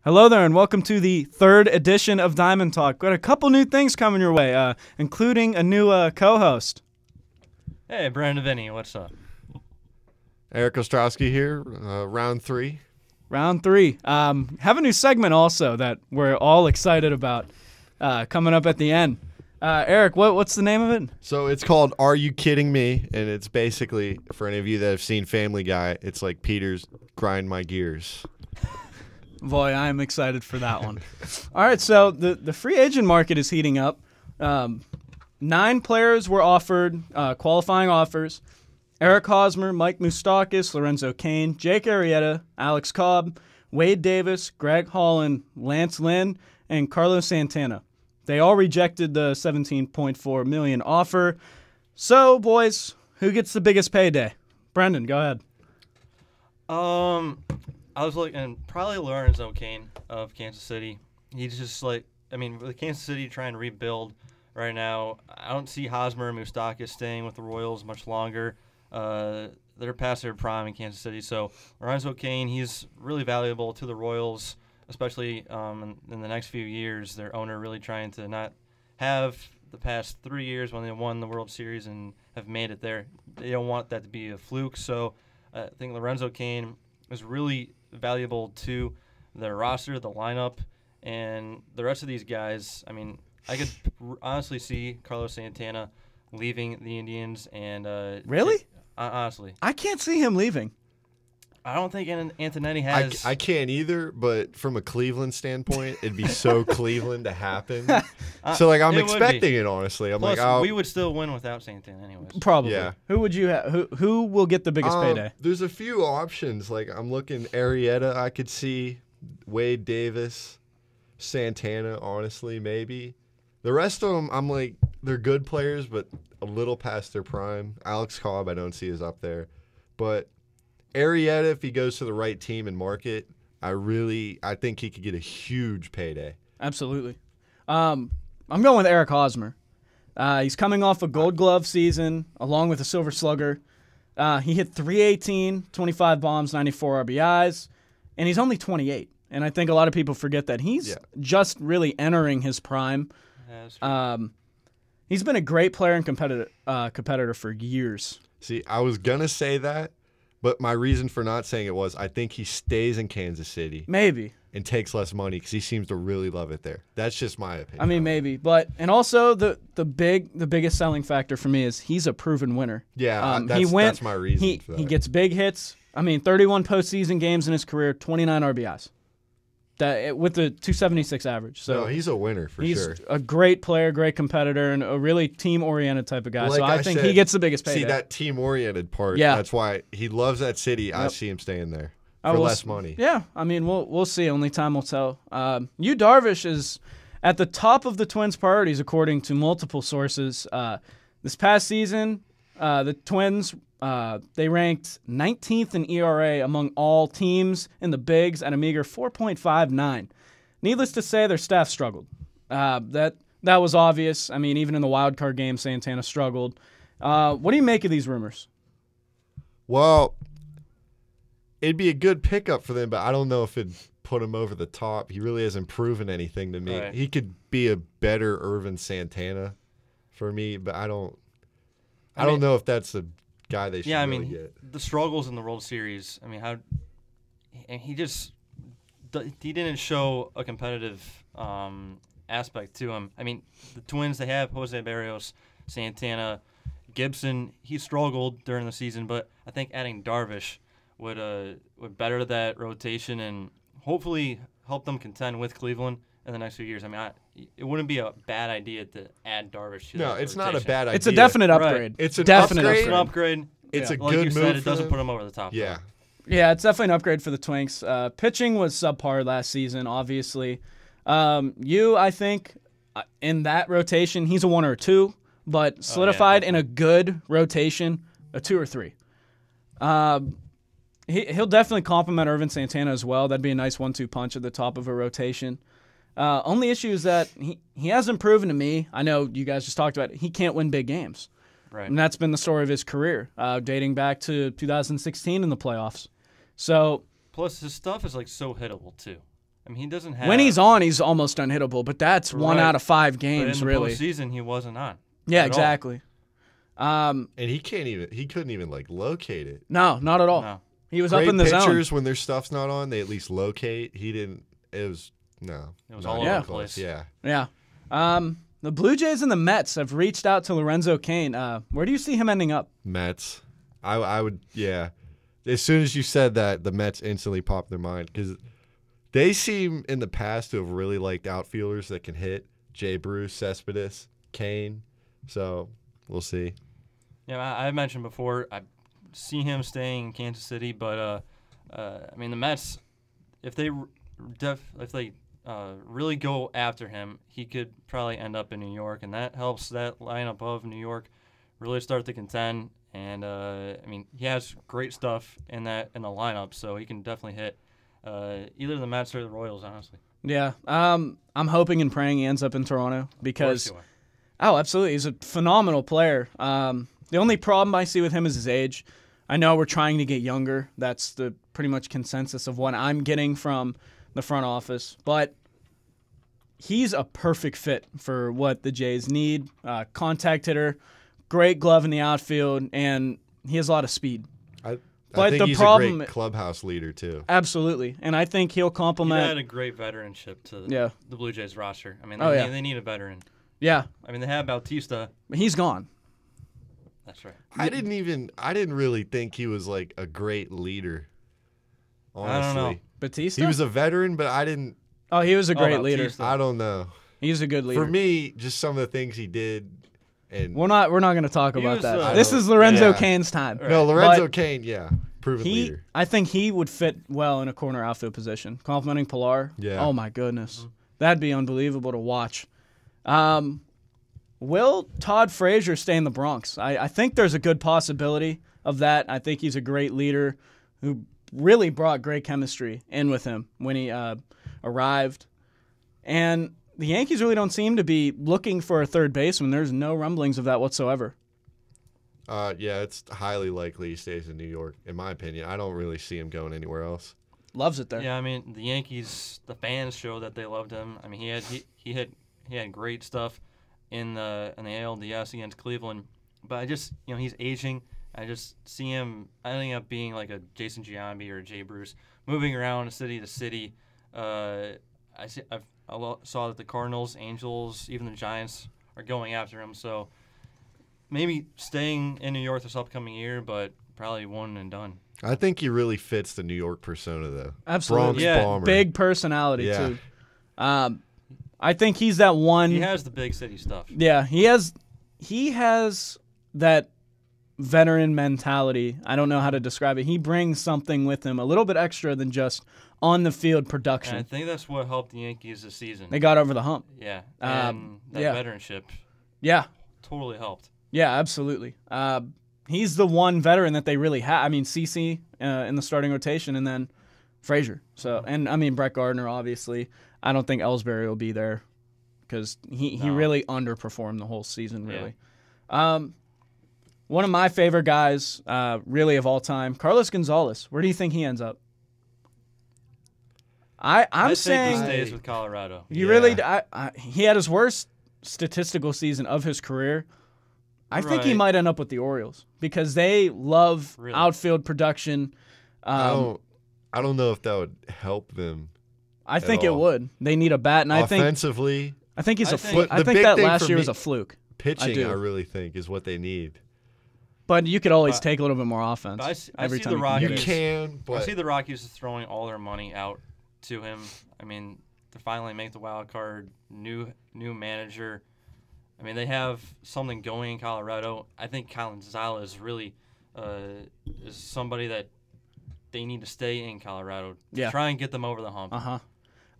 Hello there, and welcome to the third edition of Diamond Talk. Got a couple new things coming your way, including a new co-host. Hey, BrenDevCLE, what's up? Eric Ostrowski here, round three. Round three. Have a new segment also that we're all excited about coming up at the end. Eric, what's the name of it? So it's called Are You Kidding Me? And it's basically, for any of you that have seen Family Guy, it's like Peter's Grind My Gears. Boy, I am excited for that one. All right, so the free agent market is heating up. 9 players were offered qualifying offers. Eric Hosmer, Mike Moustakas, Lorenzo Cain, Jake Arrieta, Alex Cobb, Wade Davis, Greg Holland, Lance Lynn, and Carlos Santana. They all rejected the $17.4 million offer. So, boys, who gets the biggest payday? Brendan, go ahead. I was looking, probably Lorenzo Cain of Kansas City. He's just with Kansas City trying to rebuild right now, I don't see Hosmer and Moustakas staying with the Royals much longer. They're past their prime in Kansas City. So Lorenzo Cain, he's really valuable to the Royals, especially in the next few years. Their owner really trying to not have the past 3 years when they won the World Series and have made it there. They don't want that to be a fluke. So I think Lorenzo Cain is really valuable to their roster, the lineup, and the rest of these guys. I mean, I could honestly see Carlos Santana leaving the Indians. And really? Honestly. I can't see him leaving. I don't think Antonetti has. I can't either, but from a Cleveland standpoint, it'd be so Cleveland to happen. So, I'm expecting it, honestly. Plus, we would still win without Santana anyways. Probably. Yeah. Who would you have? Who will get the biggest payday? There's a few options. I'm looking Arrieta, I could see. Wade Davis, Santana, honestly, maybe. The rest of them, they're good players, but a little past their prime. Alex Cobb, I don't see is up there. But Arrieta, if he goes to the right team and market, I think he could get a huge payday. Absolutely. I'm going with Eric Hosmer. He's coming off a Gold Glove season along with a Silver Slugger. He hit .318, 25 bombs, 94 RBIs, and he's only 28. And I think a lot of people forget that he's just really entering his prime. He's been a great player and competitor for years. See, I was going to say that, but my reason for not saying it was I think he stays in Kansas City. Maybe. And takes less money because he seems to really love it there. That's just my opinion. I mean, maybe. And also the biggest selling factor for me is he's a proven winner. Yeah, that's my reason for that. He gets big hits. 31 postseason games in his career, 29 RBIs. With the 276 average. So no, he's a winner for sure. He's a great player, great competitor, and a really team-oriented type of guy. Like so I think he gets the biggest payday. See, that team-oriented part, that's why he loves that city. Yep. I see him staying there for less money. Yeah, we'll see. Only time will tell. Yu Darvish is at the top of the Twins' priorities, according to multiple sources. This past season, the Twins they ranked 19th in ERA among all teams in the bigs at a meager 4.59. Needless to say, their staff struggled. That was obvious. Even in the wild card game, Santana struggled. What do you make of these rumors? Well, it'd be a good pickup for them, but I don't know if it'd put him over the top. He really hasn't proven anything to me. Right. He could be a better Irvin Santana for me, but I don't know if that's a guy they should really get. The struggles in the World Series. He didn't show a competitive aspect to him. The Twins, they have Jose Barrios, Santana, Gibson. He struggled during the season, but I think adding Darvish would better that rotation and hopefully help them contend with Cleveland in the next few years. It wouldn't be a bad idea to add Darvish to it's rotation. not a bad idea. It's a definite upgrade. Right. It's an definite upgrade. It's a like good you move. Said, it doesn't put them over the top. Yeah. Yeah, it's definitely an upgrade for the Twinks. Pitching was subpar last season, obviously. I think, in that rotation, he's a 1 or a 2, but solidified in a good rotation, a 2 or 3. He'll definitely complement Irvin Santana as well. That'd be a nice 1-2 punch at the top of a rotation. Only issue is that he hasn't proven to me, I know you guys just talked about it, he can't win big games. Right. And that's been the story of his career, dating back to 2016 in the playoffs. So plus his stuff is so hittable too. I mean, he doesn't have. When he's on, he's almost unhittable, but that's 1 out of 5 but games, in the really. postseason, he wasn't on. Yeah, at all. exactly. And he couldn't even like locate it. No, not at all. No. He was Great up in the pitchers, zone. when their stuff's not on, they at least locate. He didn't. It was no. It was not all even over the close. place. Yeah. Yeah. The Blue Jays and the Mets have reached out to Lorenzo Cain. Where do you see him ending up? Mets. I would. Yeah. As soon as you said that, the Mets instantly popped in their mind because they seem in the past to have really liked outfielders that can hit. Jay Bruce, Cespedes, Kane. So we'll see. Yeah, I mentioned before I see him staying in Kansas City, but I mean the Mets, if they really go after him, he could probably end up in New York, and that helps that lineup of New York really start to contend. And I mean he has great stuff in the lineup, so he can definitely hit either the Mets or the Royals, honestly. Yeah. I'm hoping and praying he ends up in Toronto because. Of course Oh, absolutely. He's a phenomenal player. The only problem I see with him is his age. I know we're trying to get younger. That's the pretty much consensus of what I'm getting from the front office. But he's a perfect fit for what the Jays need. Contact hitter, great glove in the outfield, and he has a lot of speed. I But think the he's problem- a great clubhouse leader too. Absolutely. And I think he'll He complement. had a great veteranship to Yeah. the Blue Jays roster. I mean, Oh, yeah. they need a veteran. Yeah. I mean, they have Bautista. He's gone. That's right. I didn't really think he was like a great leader. Honestly. I don't know. Batista? He was a veteran, but I didn't. Oh, he was a great leader. Bautista. I don't know. He's a good leader. For me, just some of the things he did, and We're not going to talk He about was, that. I This don't- is Lorenzo yeah. Cain's time. Right. no, Lorenzo But Cain, yeah, proven leader. I think he would fit well in a corner outfield position. Complimenting Pilar. Yeah. Oh my goodness. That'd be unbelievable to watch. Will Todd Frazier stay in the Bronx? I think there's a good possibility of that. I think he's a great leader who really brought great chemistry in with him when he arrived. And the Yankees really don't seem to be looking for a third baseman. There's no rumblings of that whatsoever. Yeah, it's highly likely he stays in New York, in my opinion. I don't really see him going anywhere else. Loves it there. Yeah, I mean the Yankees, the fans show that they loved him. I mean he had great stuff in the ALDS against Cleveland, but I just he's aging. I just see him ending up being like a Jason Giambi or a Jay Bruce, moving around city to city. I saw that the Cardinals, Angels, even the Giants are going after him. So maybe staying in New York this upcoming year, but probably one and done. I think he really fits the New York persona, though. Absolutely. Bronx Yeah, Bomber. Big personality, Yeah. too. I think he's that one. He has the big city stuff. Yeah, he has that veteran mentality. I don't know how to describe it. He brings something with him, a little bit extra than just on the field And I production. think that's what helped the Yankees this season. They got over the hump. Yeah, and that yeah. veteranship Yeah, totally helped. yeah, absolutely. He's the one veteran that they really have. I mean, CeCe in the starting rotation, and then Frazier. So, and I mean Brett Gardner, obviously. I don't think Ellsbury will be there because he really underperformed the whole season. Really. One of my favorite guys, really of all time, Carlos Gonzalez. Where do you think he ends up? I'm saying think he stays with Colorado. you Yeah. really. He had his worst statistical season of his career. I think he Right. might end up with the Orioles because they love Really? outfield production. I don't know if that would help them I think at it all. would. They need a bat, and offensively. I think he's I a think- fluke. The I think big that thing last for year me- was a fluke. Pitching, do. I really think, is what they need. But you could always But- take a little bit more offense I every see time the you You can Rockies- get it. can, I but see the Rockies throwing all their money out to him. I mean, they finally make the wild card. New manager. I mean, they have something going in Colorado. I think Colin Gonzalez really is somebody that they need to stay in Colorado to Yeah. try and get them over the hump.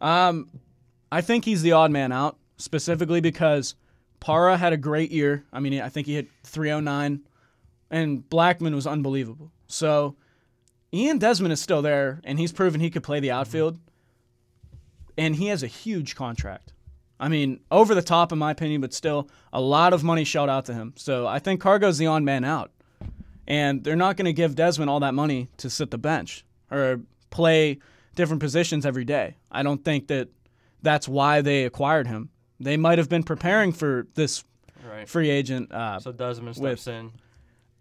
I think he's the odd man out, specifically because Parra had a great year. I mean, I think he hit 309, and Blackman was unbelievable. So Ian Desmond is still there, and he's proven he could play the outfield, and he has a huge contract. I mean, over the top in my opinion, but still a lot of money shelled out to him. So I think Cargo's the odd man out, and they're not going to give Desmond all that money to sit the bench or play different positions every day. I don't think that that's why they acquired him. They might have been preparing for this free agent. So Desmond steps in.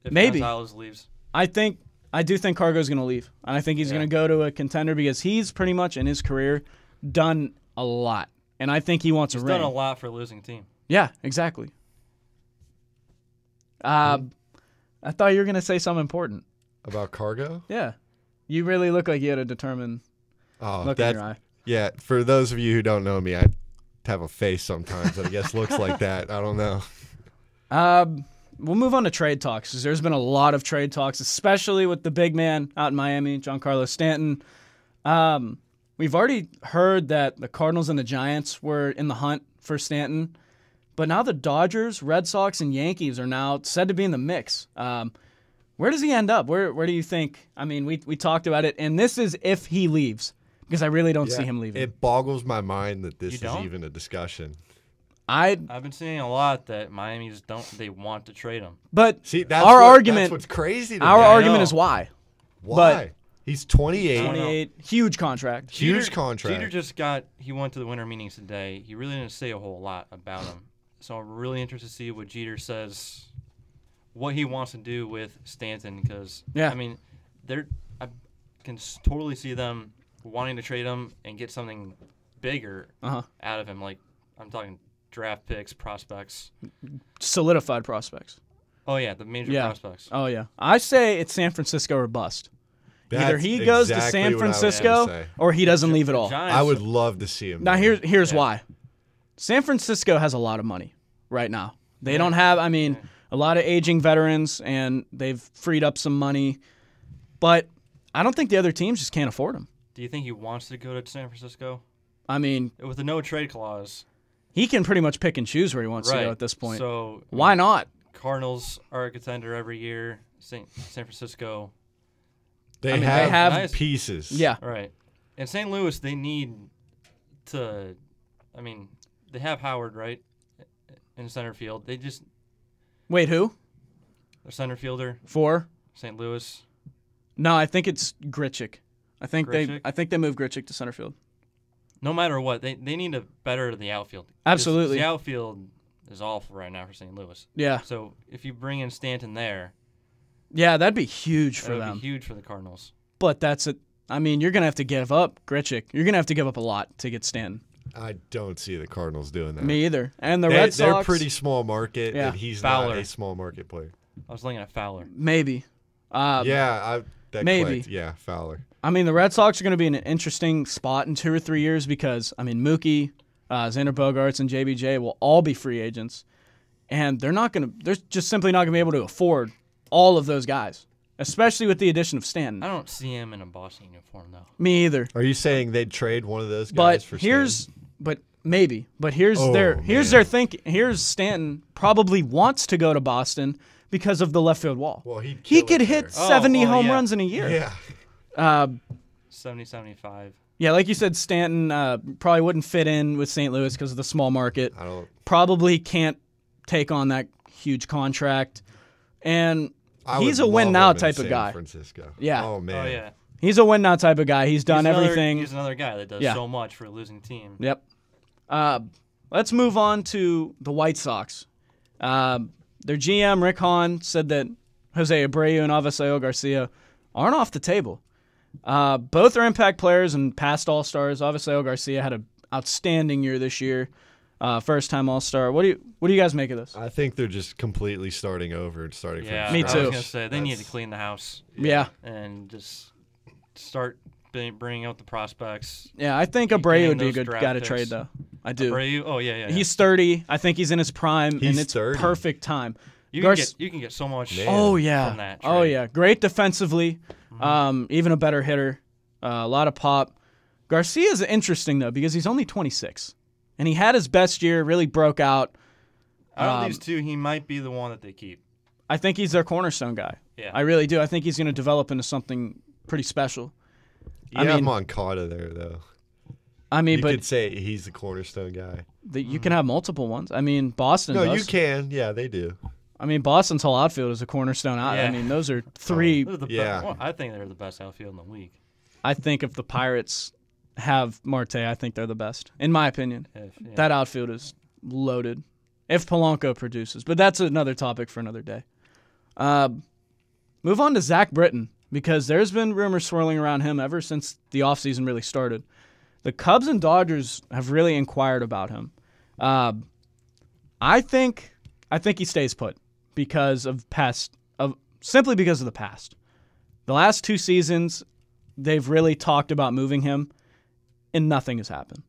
If maybe Gonzalez leaves. I do think Cargo's going to leave, and I think he's going to go to a contender because he's pretty much in his career done a lot, and I think he wants a ring. He's done a lot for a losing team. Yeah, exactly. I thought you were going to say something important About Cargo. Yeah, you really look like you had a determined look in your eye. Yeah, for those of you who don't know me, I have a face sometimes that I guess looks like that. I don't know. We'll move on to trade talks because there's been a lot of trade talks, especially with the big man out in Miami, Giancarlo Stanton. We've already heard that the Cardinals and the Giants were in the hunt for Stanton, but now the Dodgers, Red Sox, and Yankees are now said to be in the mix. Where does he end up? Where do you think? I mean, we talked about it, and this is if he leaves because I really don't see him leaving. It boggles my mind that this is even a discussion. I've been seeing a lot that Miami's they want to trade him. But see, that's what's crazy to our me. argument is why. Why? He's 28. 28, huge contract. Huge contract. Jeter he went to the winter meetings today. He really didn't say a whole lot about him. So I'm really interested to see what Jeter says, what he wants to do with Stanton, because, I mean, I can totally see them wanting to trade him and get something bigger out of him. Like, I'm talking draft picks, prospects. Solidified prospects. Oh, yeah, the major prospects. Oh, yeah. I say it's San Francisco or bust. Either he goes to San Francisco or he doesn't leave at all. I would love to see him. Now, here's why. San Francisco has a lot of money right now. They don't have, a lot of aging veterans, and they've freed up some money. But I don't think the other teams just can't afford him. Do you think he wants to go to San Francisco? I mean, with a no-trade clause. He can pretty much pick and choose where he wants to go at this point. So why not? Cardinals are a contender every year. San Francisco. They have pieces. Yeah. Right. And St. Louis, they need to. They have Howard, right, in center field. They just. Wait, who? Their center fielder. For? St. Louis. No, I think it's Grichuk. I think they moved Grichuk to center field. No matter what, they need to better the outfield. Absolutely. The outfield is awful right now for St. Louis. Yeah. So if you bring in Stanton there. Yeah, that'd be huge for them. That would be huge for the Cardinals. But that's it. I mean, you're going to have to give up Grichuk. You're going to have to give up a lot to get Stanton. I don't see the Cardinals doing that. Me either. And the Red Sox. They're pretty small market, and he's not a small market player. I was looking at Fowler. Maybe. Maybe. Fowler. I mean, the Red Sox are going to be in an interesting spot in 2 or 3 years because, Mookie, Xander Bogaerts, and JBJ will all be free agents. And they're just simply not going to be able to afford all of those guys, especially with the addition of Stanton. I don't see him in a Boston uniform, though. Me either. Are you saying they'd trade one of those guys for Stanton? Maybe. But here's their thinking. Here's Stanton probably wants to go to Boston because of the left field wall. Well, he could hit 70 home runs in a year. Yeah. 70, 75. Yeah, like you said, Stanton probably wouldn't fit in with St. Louis because of the small market. Probably can't take on that huge contract. And he's a win now type of guy. Francisco. Yeah. Oh, man. Oh, yeah. He's a win now type of guy. He's done everything. He's another guy that does so much for a losing team. Yep. Let's move on to the White Sox. Their GM, Rick Hahn, said that Jose Abreu and Avisail Garcia aren't off the table. Both are impact players and past All-Stars. Avisail Garcia had an outstanding year this year. First-time All-Star. What do you guys make of this? I think they're just completely starting over and starting from me too. I was going to say, they need to clean the house. Yeah. And just start bringing out the prospects. Yeah, I think Abreu would be a good guy to trade, though. I do. Abreu? Oh, yeah. He's 30. I think he's in his prime, and it's 30. perfect time. You can get so much from that trade. Oh, yeah. Great defensively, even a better hitter, a lot of pop. Garcia's interesting, though, because he's only 26, and he had his best year, really broke out. Out of these two, he might be the one that they keep. I think he's their cornerstone guy. Yeah. I really do. I think he's going to develop into something pretty special. You have Moncada there, though. You could say he's the cornerstone guy. You can have multiple ones. Boston does. No, you can. Yeah, they do. Boston's whole outfield is a cornerstone. Those are three. I think they're the best outfield in the league. I think if the Pirates have Marte, I think they're the best, in my opinion. Yeah. That outfield is loaded. If Polanco produces. But that's another topic for another day. Move on to Zach Britton, because there's been rumors swirling around him ever since the offseason really started. The Cubs and Dodgers have really inquired about him. I think he stays put because of simply because of the past. The last 2 seasons, they've really talked about moving him, and nothing has happened.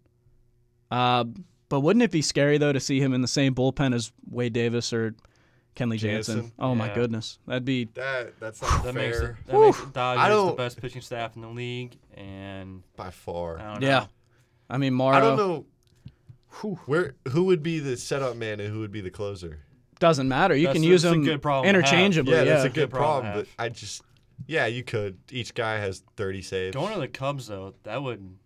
But wouldn't it be scary, though, to see him in the same bullpen as Wade Davis or Kenley Jansen? Oh, my goodness. That'd be... That's not that fair. makes the Dodgers the best pitching staff in the league, and... By far. I don't know. Yeah. I mean, Morrow... I don't know who would be the setup man and who would be the closer. Doesn't matter. You can use them interchangeably. Yeah, that's a good problem, but you could. Each guy has 30 saves. Going to the Cubs, though, that would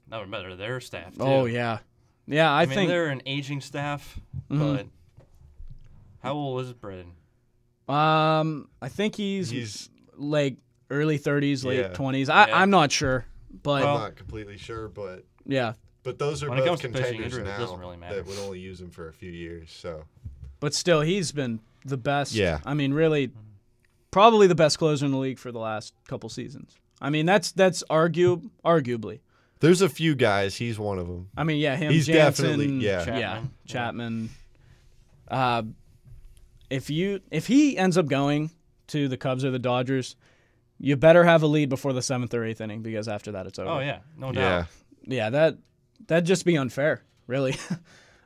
better their staff, too. Oh, yeah. Yeah, I think they're an aging staff, but how old is Britton? I think he's like early 30s, late 20s. I'm not sure, but I'm not completely sure, but yeah. But those are when it both comes to pitching, contenders it now doesn't really matter. that would only use him for a few years. So, but still, he's been the best. Yeah. I mean, really, probably the best closer in the league for the last couple seasons. I mean, that's arguably. There's a few guys. He's one of them. I mean, yeah, him. He's Jansen, definitely Chapman. If he ends up going to the Cubs or the Dodgers, you better have a lead before the 7th or 8th inning, because after that it's over. Oh yeah, no doubt. Yeah, that'd just be unfair, really.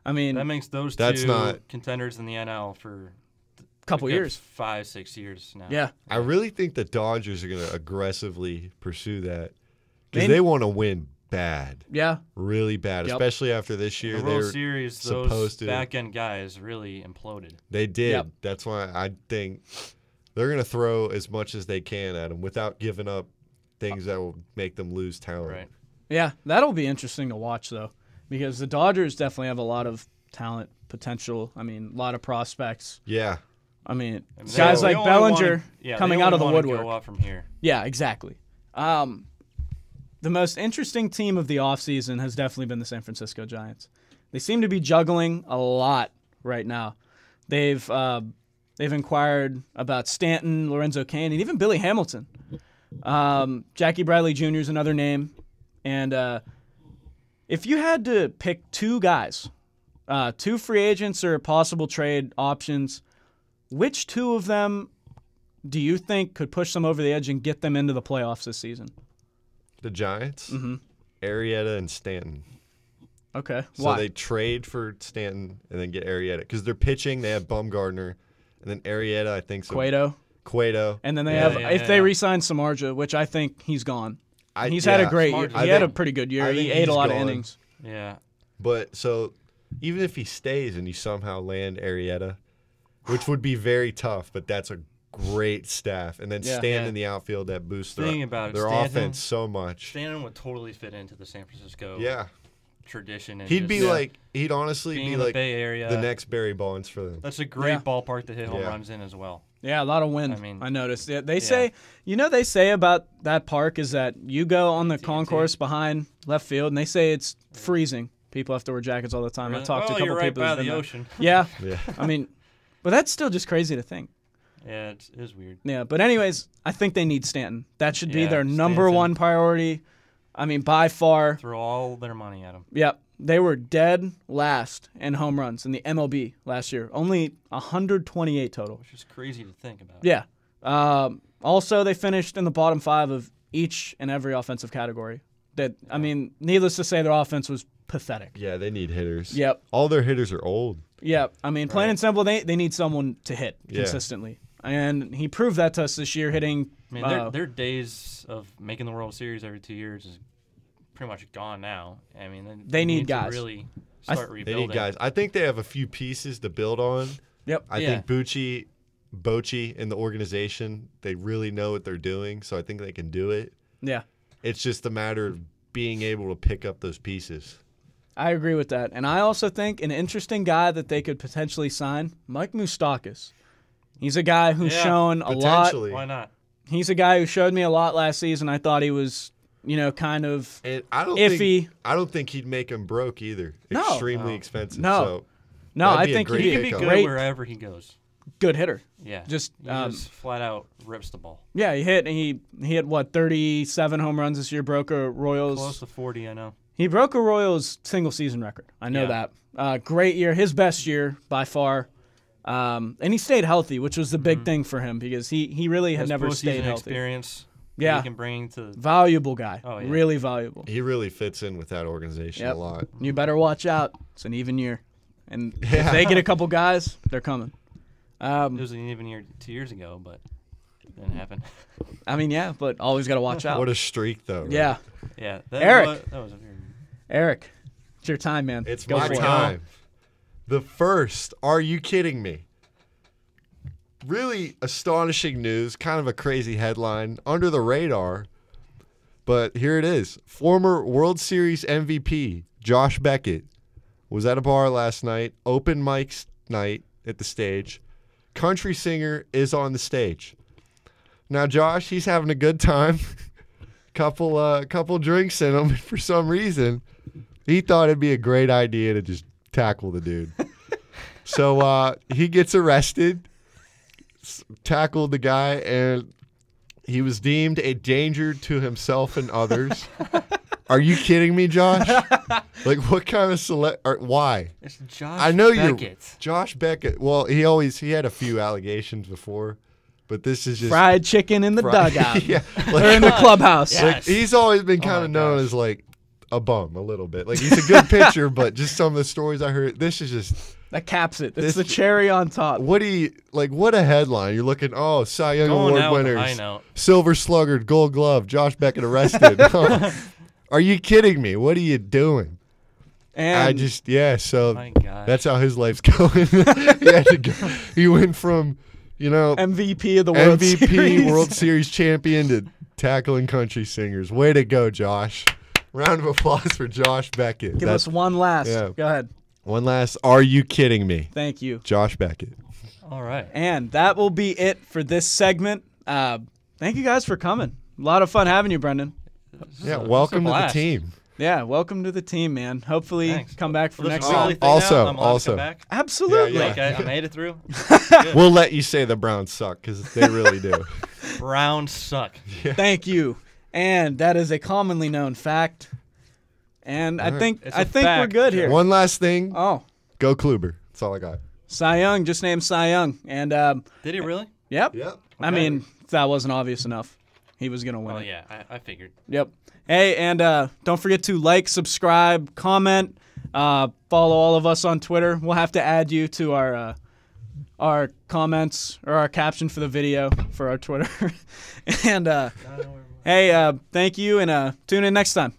I mean, that makes those two contenders in the NL for a couple years, 5-6 years now. Yeah, I really think the Dodgers are going to aggressively pursue that because they want to win bad. Yeah, really bad, especially after this year. The World Series, those back end guys really imploded. They did. Yep. That's why I think they're going to throw as much as they can at them without giving up things that will make them lose talent. Right. Yeah, that'll be interesting to watch, though, because the Dodgers definitely have a lot of talent potential. I mean, a lot of prospects. Yeah. I mean guys like Bellinger coming out of the woodwork. Go up from here. Yeah, exactly. The most interesting team of the offseason has definitely been the San Francisco Giants. They seem to be juggling a lot right now. They've inquired about Stanton, Lorenzo Cain, and even Billy Hamilton. Jackie Bradley Jr. is another name. And if you had to pick 2 guys, 2 free agents or possible trade options, which 2 of them do you think could push them over the edge and get them into the playoffs this season? The Giants? Mm-hmm. Arrieta and Stanton. Okay. So Why? they trade for Stanton and then get Arrieta. Because they're pitching, they have Bumgarner, and then Arrieta, I think so. Cueto. And then they have, if they re-sign Samardzija, which I think he's gone. He's had a great year. He had a pretty good year. He ate a lot of innings. Yeah. But so even if he stays and you somehow land Arrieta, which would be very tough, but that's a great staff. And then Stanton in the outfield, that boosts their offense so much. Stanton would totally fit into the San Francisco tradition. And he'd honestly be like Bay Area, the next Barry Bonds for them. That's a great ballpark to hit home runs in as well. Yeah, a lot of wind. I noticed. Yeah, they say, they say about that park is that you go on the concourse behind left field, and they say it's freezing. People have to wear jackets all the time. Really? I talked to a couple you're people right by who've been the there. ocean. Yeah. I mean, but that's still just crazy to think. Yeah, it is weird. Yeah, but anyways, I think they need Stanton. That should be their number one priority. I mean, by far. Throw all their money at him. Yep. They were dead last in home runs in the MLB last year. Only 128 total. Which is crazy to think about. Yeah. Also, they finished in the bottom 5 of each and every offensive category. I mean, needless to say, their offense was pathetic. Yeah, they need hitters. Yep. All their hitters are old. Yeah. I mean, plain and simple, they need someone to hit consistently. And he proved that to us this year, hitting. I mean, their days of making the World Series every 2 years is pretty much gone now. I mean, they need guys. To really start rebuilding. They need guys. I think they have a few pieces to build on. Yep. I think Bochy in the organization, they really know what they're doing, so I think they can do it. Yeah. It's just a matter of being able to pick up those pieces. I agree with that. And I also think an interesting guy that they could potentially sign, Mike Moustakas. He's a guy who's shown a lot. Why not? he's a guy who showed me a lot last season. I thought he was, kind of And I don't iffy. I don't think he'd make him broke either. No. Extremely expensive. No. So No, that'd I be a think great he'd He be could be pickup. good great. wherever he goes. Good hitter. Yeah. Just, he just flat out rips the ball. Yeah, he hit what 37 home runs this year. Broke a Royals. Close to 40, I know. He broke a Royals single season record. I know that. Great year, his best year by far. And he stayed healthy, which was the big thing for him because he really had His never stayed postseason healthy. experience. Yeah. He can bring to. Valuable guy. Oh, yeah. Really valuable. He really fits in with that organization Yep. a lot. You better watch out. It's an even year. And if Yeah. they get a couple guys, they're coming. It was an even year 2 years ago, but it didn't happen. I mean, yeah, but always got to watch out. What a streak, though. Right? Yeah. Yeah. Eric. That was a very. Eric, it's your time, man. It's Go my for it. time. The first. Are you kidding me? Really astonishing news. Kind of a crazy headline. Under the radar. But here it is. Former World Series MVP Josh Beckett was at a bar last night. Open mic night at the stage. Country singer is on the stage. Now, Josh, he's having a good time. couple drinks in him. For some reason, he thought it'd be a great idea to just tackle the dude. So he gets arrested, tackled the guy, and he was deemed a danger to himself and others. Are you kidding me, Josh? Like, what kind of why? It's Josh I know Beckett. Josh Beckett. Well, he had a few allegations before, but this is just Fried chicken in the dugout. yeah, Or in the clubhouse. Yeah. like, he's always been Oh kind my of known gosh. as like a bum a little bit. Like, he's a good pitcher, but just some of the stories I heard, this is just That caps it. It's This- the cherry on top. what a headline. You're looking, Cy Young Going Award out with a high winners, note. Silver Slugger, Gold Glove, Josh Beckett arrested. Are you kidding me? What are you doing? And So My God. that's how his life's going. he had to go. He went from, MVP of the World MVP Series. World Series champion to tackling country singers. Way to go, Josh. Round of applause for Josh Beckett. Give us one last. Yeah. Go ahead. One last. Are you kidding me? Thank you. Josh Beckett. All right. And that will be it for this segment. Thank you guys for coming. A lot of fun having you, Brendan. Yeah, This is welcome a to the blast. team. Yeah, welcome to the team, man. Hopefully Thanks. come back for This next weekly time. thing now, Also- I'm allowed to also. come back? Absolutely. Yeah, Okay, I made it through. Good. We'll let you say the Browns suck because they really do. Browns suck. Thank you. And that is a commonly known fact. And I All right. think It's I a think we're fact, good here. One last thing. Oh, Go Kluber. That's all I got. Cy Young, just named Cy Young. And Did he really? yep. Yep. I Okay. mean, if that wasn't obvious enough, he was gonna win Oh it. yeah, I figured. Yep. Hey, and don't forget to like, subscribe, comment, follow all of us on Twitter. We'll have to add you to our comments or our caption for the video for our Twitter. And hey, thank you, and tune in next time.